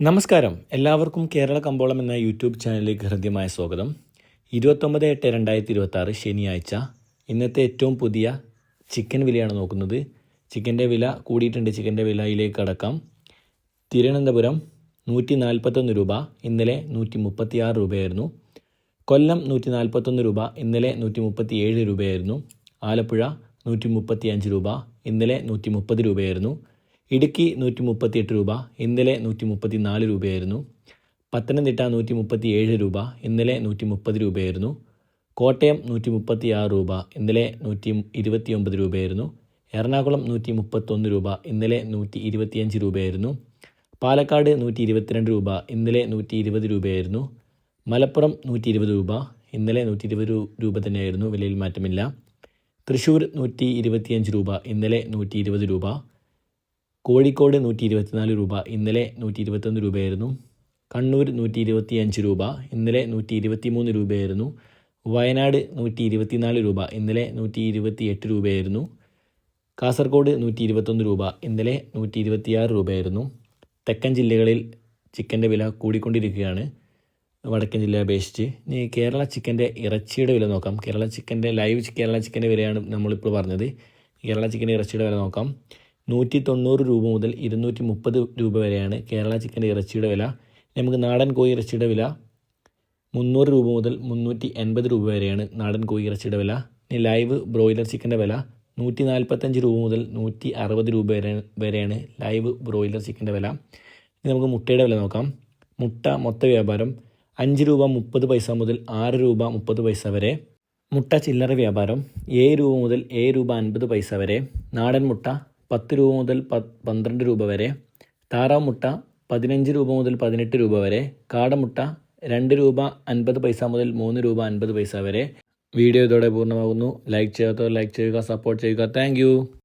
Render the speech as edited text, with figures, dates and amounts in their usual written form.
നമസ്കാരം, എല്ലാവർക്കും കേരള കമ്പോളം എന്ന യൂട്യൂബ് ചാനലിലേക്ക് ഹൃദ്യമായ സ്വാഗതം. 29/8/2026 ശനിയാഴ്ച. ഇന്നത്തെ ഏറ്റവും പുതിയ ചിക്കൻ വിലയാണ് നോക്കുന്നത്. ചിക്കൻ്റെ വില കൂടിയിട്ടുണ്ട്. ചിക്കൻ്റെ വിലയിലേക്ക് കടക്കാം. തിരുവനന്തപുരം 141 രൂപ, ഇന്നലെ 136 രൂപയായിരുന്നു. കൊല്ലം 141 രൂപ, ഇന്നലെ 137 രൂപയായിരുന്നു. ആലപ്പുഴ 135 രൂപ, ഇന്നലെ 130 രൂപയായിരുന്നു. ഇടുക്കി 138 രൂപ, ഇന്നലെ 134 രൂപയായിരുന്നു. പത്തനംതിട്ട 137 രൂപ, ഇന്നലെ 130 രൂപയായിരുന്നു. കോട്ടയം 136 രൂപ, ഇന്നലെ 129 രൂപയായിരുന്നു. എറണാകുളം 131 രൂപ, ഇന്നലെ 125 രൂപയായിരുന്നു. പാലക്കാട് 122 രൂപ, ഇന്നലെ 120 രൂപയായിരുന്നു. മലപ്പുറം 120 രൂപ, ഇന്നലെ 120 രൂപ തന്നെയായിരുന്നു. വിലയിൽ മാറ്റമില്ല. തൃശ്ശൂർ 125 രൂപ, ഇന്നലെ 120 രൂപ. കോഴിക്കോട് 124 രൂപ, ഇന്നലെ 121 രൂപയായിരുന്നു. കണ്ണൂർ 125 രൂപ, ഇന്നലെ 123 രൂപയായിരുന്നു. വയനാട് 124 രൂപ, ഇന്നലെ 128 രൂപയായിരുന്നു. കാസർഗോഡ് 121 രൂപ, ഇന്നലെ 126 രൂപയായിരുന്നു. തെക്കൻ ജില്ലകളിൽ ചിക്കൻ്റെ വില കൂടിക്കൊണ്ടിരിക്കുകയാണ്, വടക്കൻ ജില്ലയെ അപേക്ഷിച്ച്. ഇനി കേരള ചിക്കൻ്റെ ഇറച്ചിയുടെ വില നോക്കാം. കേരള ചിക്കൻ്റെ വിലയാണ് നമ്മളിപ്പോൾ പറഞ്ഞത്. കേരള ചിക്കൻ്റെ ഇറച്ചിയുടെ വില നോക്കാം. 190 രൂപ മുതൽ 230 രൂപ വരെയാണ് കേരള ചിക്കൻ്റെ ഇറച്ചിയുടെ വില. നമുക്ക് നാടൻ കോഴി ഇറച്ചിയുടെ വില 300 രൂപ മുതൽ 380 രൂപ വരെയാണ് നാടൻ കോഴി ഇറച്ചിയുടെ വില. ഇനി ലൈവ് ബ്രോയിലർ ചിക്കൻ്റെ വില 145 രൂപ മുതൽ 160 രൂപ വരെയാണ് ലൈവ് ബ്രോയിലർ ചിക്കൻ്റെ വില. ഇനി നമുക്ക് മുട്ടയുടെ വില നോക്കാം. മുട്ട മൊത്ത വ്യാപാരം 5 രൂപ 30 പൈസ മുതൽ 6 രൂപ 30 പൈസ വരെ. മുട്ട ചില്ലറ വ്യാപാരം 7 രൂപ മുതൽ 7 രൂപ 50 പൈസ വരെ. നാടൻ മുട്ട 10 രൂപ മുതൽ 12 രൂപ വരെ. താറാവ് മുട്ട 15 രൂപ മുതൽ 18 രൂപ വരെ. കാടമുട്ട 2 രൂപ 50 പൈസ മുതൽ 3 രൂപ 50 പൈസ വരെ. വീഡിയോ ഇതോടെ പൂർണ്ണമാകുന്നു. ലൈക്ക് ചെയ്യാത്തവർ ലൈക്ക് ചെയ്യുക, സപ്പോർട്ട് ചെയ്യുക. താങ്ക്